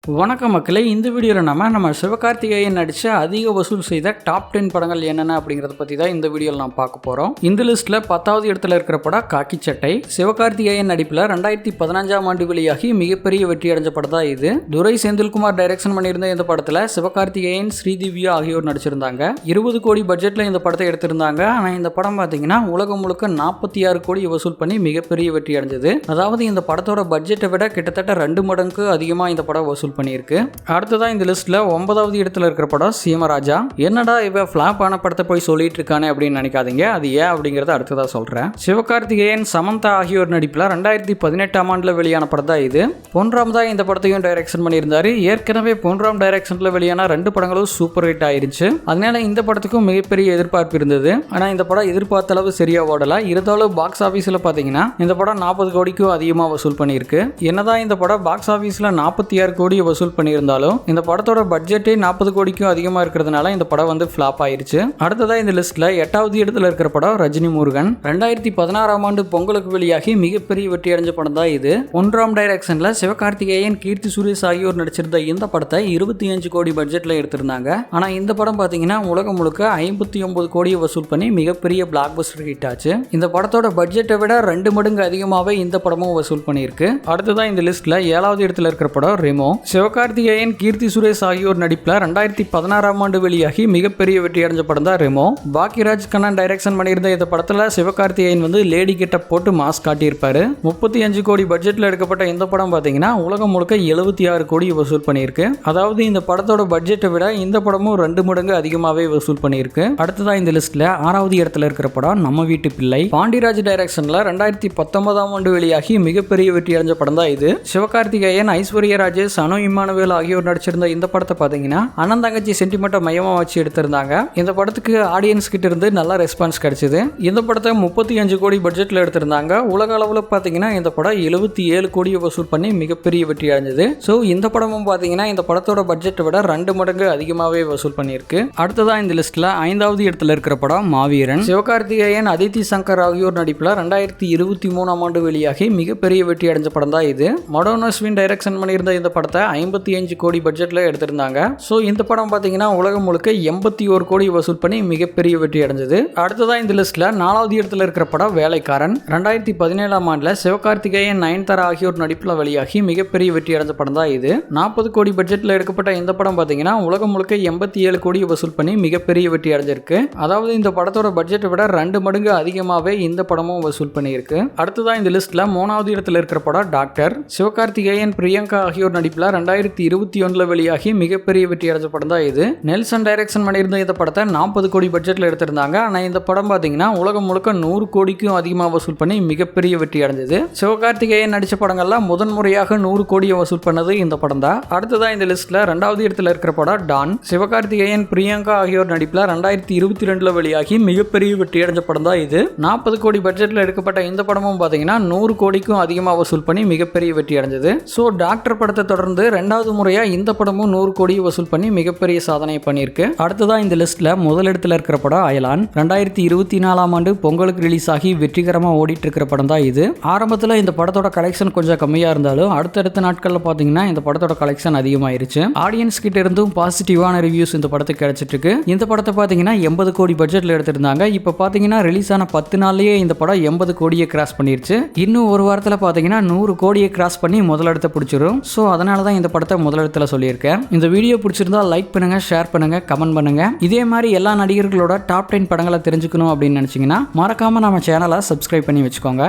வணக்கம் மக்களே, இந்த வீடியோவில் நம்ம சிவகார்த்திகேயன் நடித்த அதிக வசூல் செய்த டாப் 10 படங்கள் என்னென்ன அப்படிங்கிறத பற்றி தான் இந்த வீடியோவில் நாம் பார்க்க போகிறோம். இந்த லிஸ்ட்டில் 10வது இடத்துல இருக்கிற படம் காக்கி சட்டை. சிவகார்த்திகேயன் நடிப்பில் 2015ஆம் ஆண்டு வெளியாகி மிகப்பெரிய வெற்றி அடைஞ்ச படம் தான் இது. துரை செந்தில்குமார் டைரக்ஷன் பண்ணியிருந்த இந்த படத்தில் சிவகார்த்திகேயன், ஸ்ரீதிவ்யா ஆகியோர் நடிச்சிருந்தாங்க. 20 கோடி பட்ஜெட்டில் இந்த படத்தை எடுத்திருந்தாங்க. ஆனால் இந்த படம் பார்த்தீங்கன்னா உலகம் முழுக்க 46 கோடி வசூல் பண்ணி மிகப்பெரிய வெற்றி அடைஞ்சது. அதாவது இந்த படத்தோட பட்ஜெட்டை விட கிட்டத்தட்ட 2 மடங்கு அதிகமாக இந்த படம் வசூல் பண்ணியிருக்கு. அடுத்ததான் இந்த லிஸ்ட்ல 9வது இடத்துல இருக்கிற படம் சீமராஜா. என்னடா இவ ஃபிளாப் ஆன படத்தை போய் சொல்லிட்டு இருக்கானே அப்படின்னு நினைக்காதீங்க. அது ஏன் அப்படிங்கறத அடுத்ததா சொல்றேன். சிவகார்த்திகேயன், சமந்தா ஆகியோர் நடிப்பில் 2018ஆம் ஆண்டுல வெளியான படம் தான் இது. பொன்ராம் தான் இந்த படத்தையும் டைரக்ஷன் பண்ணியிருந்தாரு. ஏற்கனவே பொன்ராம் டைரக்ஷன்ல வெளியான 2 படங்களும் சூப்பர் ஹிட் ஆயிருச்சு. அதனால இந்த படத்துக்கும் மிகப்பெரிய எதிர்பார்ப்பு இருந்தது. ஆனா இந்த படம் எதிர்பார்த்த அளவு சரியா ஓடல. இருந்தாலும் பாக்ஸ் ஆபீஸ்ல பாத்தீங்கன்னா இந்த படம் 40 கோடிக்கும் அதிகமா வசூல் பண்ணியிருக்கு. என்னதான் இந்த படம் பாக்ஸ் ஆபீஸ்ல 46 கோடி வசூல் பண்ணியிருந்தாலும் இந்த படத்தோட பட்ஜெட்டே 40 கோடிக்கும் அதிகமாக இருக்கிறதுனால இந்த படம் வந்து ஃபிளாப் ஆயிருச்சு. அடுத்ததா இந்த லிஸ்ட்ல 8வது இடத்துல இருக்கிற படம் ரஜினி முருகன். 2016ஆம் ஆண்டு பொங்கலுக்கு வெளியாகி மிகப்பெரிய வெற்றி அடைஞ்ச படம் தான் இது. ஒன்றாம் டைரக்ஷன்ல சிவகார்த்திகேயன், கீர்த்தி சுரேஷ் ஆகியோர் நடிச்சிருந்த இந்த படத்தை 25 கோடி பட்ஜெட்ல எடுத்திருந்தாங்க. ஆனா இந்த படம் பாத்தீங்கன்னா உலகம் முழுக்க 59 கோடியை வசூல் பண்ணி மிகப்பெரிய பிளாக் பஸ்டர் ஹிட் ஆச்சு. இந்த படத்தோட பட்ஜெட்டை விட 2 மடங்கு அதிகமாகவே இந்த படமும் வசூல் பண்ணியிருக்கு. அடுத்ததான் இந்த லிஸ்ட்ல 7வது இடத்துல இருக்கிற படம் ரெமோ. சிவகார்த்திகேயன், கீர்த்தி சுரேஷ் ஆகியோர் நடிப்பில் 2016ஆம் ஆண்டு வெளியாகி மிகப்பெரிய வெற்றி அடைஞ்ச படம் தான் ரெமோ. பாக்கியராஜ் கண்ணன் டைரக்ஷன் பண்ணியிருந்த இந்த படத்தில் சிவகார்த்திகேயன் வந்து லேடி கெட்டப் போட்டு மாஸ்க் காட்டியிருப்பாரு. 35 கோடி பட்ஜெட்டில் எடுக்கப்பட்ட இந்த படம் பார்த்தீங்கன்னா உலகம் முழுக்க 76 கோடி வசூல் பண்ணியிருக்கு. அதாவது இந்த படத்தோட பட்ஜெட்டை விட இந்த படமும் 2 மடங்கு அதிகமாகவே வசூல் பண்ணியிருக்கு. அடுத்ததான் இந்த லிஸ்ட்ல 6வது இடத்துல இருக்கிற படம் நம்ம வீட்டு பிள்ளை. பாண்டிராஜ் டைரக்ஷன்ல 2019ஆம் ஆண்டு வெளியாகி மிகப்பெரிய வெற்றி அடைஞ்ச படம் தான் இது. சிவகார்த்திகேயன், ஐஸ்வர்யா ராஜேஷ், அனு இமானுவேல் ஆகியோர் நடிச்சிருந்த இந்த படத்தை பார்த்தீங்கன்னா அண்ணன் தங்கச்சி சென்டிமெண்ட்டை மையமாக வச்சு எடுத்திருந்தாங்க. இந்த படத்துக்கு ஆடியன்ஸ் கிட்ட இருந்து நல்ல ரெஸ்பான்ஸ் கிடைச்சது. இந்த படத்தை 35 கோடி பட்ஜெட்ல எடுத்திருந்தாங்க. உலக அளவில் பார்த்தீங்கன்னா இந்த படம் 77 கோடியை வசூல் பண்ணி மிகப்பெரிய வெற்றி அடைஞ்சது. ஸோ இந்த படமும் பார்த்தீங்கன்னா இந்த படத்தோட பட்ஜெட்டை விட 2 மடங்கு அதிகமாகவே வசூல் பண்ணியிருக்கு. அடுத்ததான் இந்த லிஸ்ட்ல 5வது இடத்துல இருக்கிற படம் மாவீரன். சிவகார்த்திகேயன், அதித்தி சங்கர் ஆகியோர் நடிப்பில் 2023ஆம் ஆண்டு வெளியாகி மிகப்பெரிய வெற்றி அடைஞ்ச படம் தான் இது. மடோன் அஸ்வின் டைரக்ஷன் பண்ணியிருந்த இந்த படத்தை 55 கோடி பட்ஜெட்ல எடுத்திருந்தாங்க. சோ இந்த படம் பாத்தீங்கன்னா உலகம் முழுக்க 81 கோடி வசூல் பண்ணி மிகப்பெரிய வெற்றி அடைஞ்சது. அடுத்ததா இந்த லிஸ்ட்ல 4வது இடத்துல இருக்கிற படம் வேலைக்காரன். 2017ஆம் ஆண்டுல சிவகார்த்திகேயன், நயன்தாரா ஆகியோர் நடிப்புல வெளியாகி மிகப்பெரிய வெற்றி அடைஞ்ச படம் தான் இது. 40 கோடி பட்ஜெட்ல எடுக்கப்பட்ட இந்த படம் பாத்தீங்கன்னா உலகம் முழுக்க 87 கோடி வசூல் பண்ணி மிகப்பெரிய வெற்றி அடைஞ்சிருக்கு. அதாவது இந்த படத்தோட பட்ஜெட்டை விட 2 மடங்கு அதிகமாவே இந்த படமும் வசூல் பண்ணியிருக்கு. அடுத்ததா இந்த லிஸ்ட்ல 3வது இடத்துல இருக்கிற படம் டாக்டர். சிவகார்த்திகேயன், பிரியங்கா ஆகியோர் நடிப்புல 2021 வெளியாகி மிகப்பெரிய வெற்றி அடைஞ்ச படம் தான் இது. நெல்சன் டைரக்ஷன் பண்ணியிருந்த இந்த படத்தை 40 கோடி பட்ஜெட்ல எடுத்திருந்தாங்க. ஆனால் இந்த படம் பார்த்தீங்கன்னா உலகம் முழுக்க 100 கோடிக்கும் அதிகமாக வசூல் பண்ணி மிகப்பெரிய வெற்றி அடைஞ்சது. சிவகார்த்திகேயன் நடிச்ச படங்கள்லாம் முதன்முறையாக 100 கோடியை வசூல் பண்ணது இந்த படம் தான். அடுத்ததான் இந்த லிஸ்ட்ல 2வது இடத்துல இருக்கிற படம் டான். சிவகார்த்திகேயன், பிரியங்கா ஆகியோர் நடிப்பில் 2022 வெளியாகி மிகப்பெரிய வெற்றி அடைஞ்ச படம் தான் இது. 40 கோடி பட்ஜெட்ல எடுக்கப்பட்ட இந்த படமும் பார்த்தீங்கன்னா 100 கோடிக்கும் அதிகமாக வசூல் பண்ணி மிகப்பெரிய வெற்றி அடைஞ்சது. ஸோ டாக்டர் படத்தை தொடர்ந்து 2வது முறையா இந்த படமும் 100 கோடி வசூல் பண்ணி மிகப்பெரிய சாதனை பண்ணியிருக்கு. அடுத்ததா இந்த லிஸ்ட்ல முதலிடத்துல இருக்கிற படம் அயலான். 2024ஆம் ஆண்டு பொங்கலுக்கு ரிலீஸ் ஆகி வெற்றிகரமா ஓடிட்டு இருக்கிற படம் தான் இது. ஆரம்பத்துல இந்த படத்தோட கலெக்ஷன் கொஞ்சம் கம்மியா இருந்தாலும் அடுத்தடுத்த நாட்கள்ல பாத்தீங்கன்னா இந்த படத்தோட கலெக்ஷன் அதிகமாயிருச்சு. ஆடியன்ஸ் கிட்ட இருந்தும் பாசிட்டிவான ரிவ்யூஸ் இந்த படத்துக்கு கிடைச்சிட்டு இருக்கு. இந்த படத்தை பாத்தீங்கன்னா 80 கோடி பட்ஜெட்ல எடுத்திருந்தாங்க. இப்ப பாத்தீங்கன்னா ரிலீஸ் ஆன 10 நாள்லயே இந்த படம் 80 கோடியை கிராஸ் பண்ணிருச்சு. இன்னும் ஒரு வாரத்துல பாத்தீங்கன்னா 100 கோடியை கிராஸ் பண்ணி முதலிடத்தை பிடிச்சிரும். ஸோ அதனால தான் இந்த படத்தை முதலிடத்துல சொல்லியிருக்கேன். இந்த வீடியோ பிடிச்சிருந்தா லைக் பண்ணுங்க, ஷேர் பண்ணுங்க, கமெண்ட் பண்ணுங்க. இதே மாதிரி எல்லா நடிகர்களோட டாப் 10 படங்களை தெரிஞ்சுக்கணும் அப்படின்னு நினைச்சீங்கன்னா மறக்காம நம்ம சேனலை சப்ஸ்கிரைப் பண்ணி வச்சுக்கோங்க.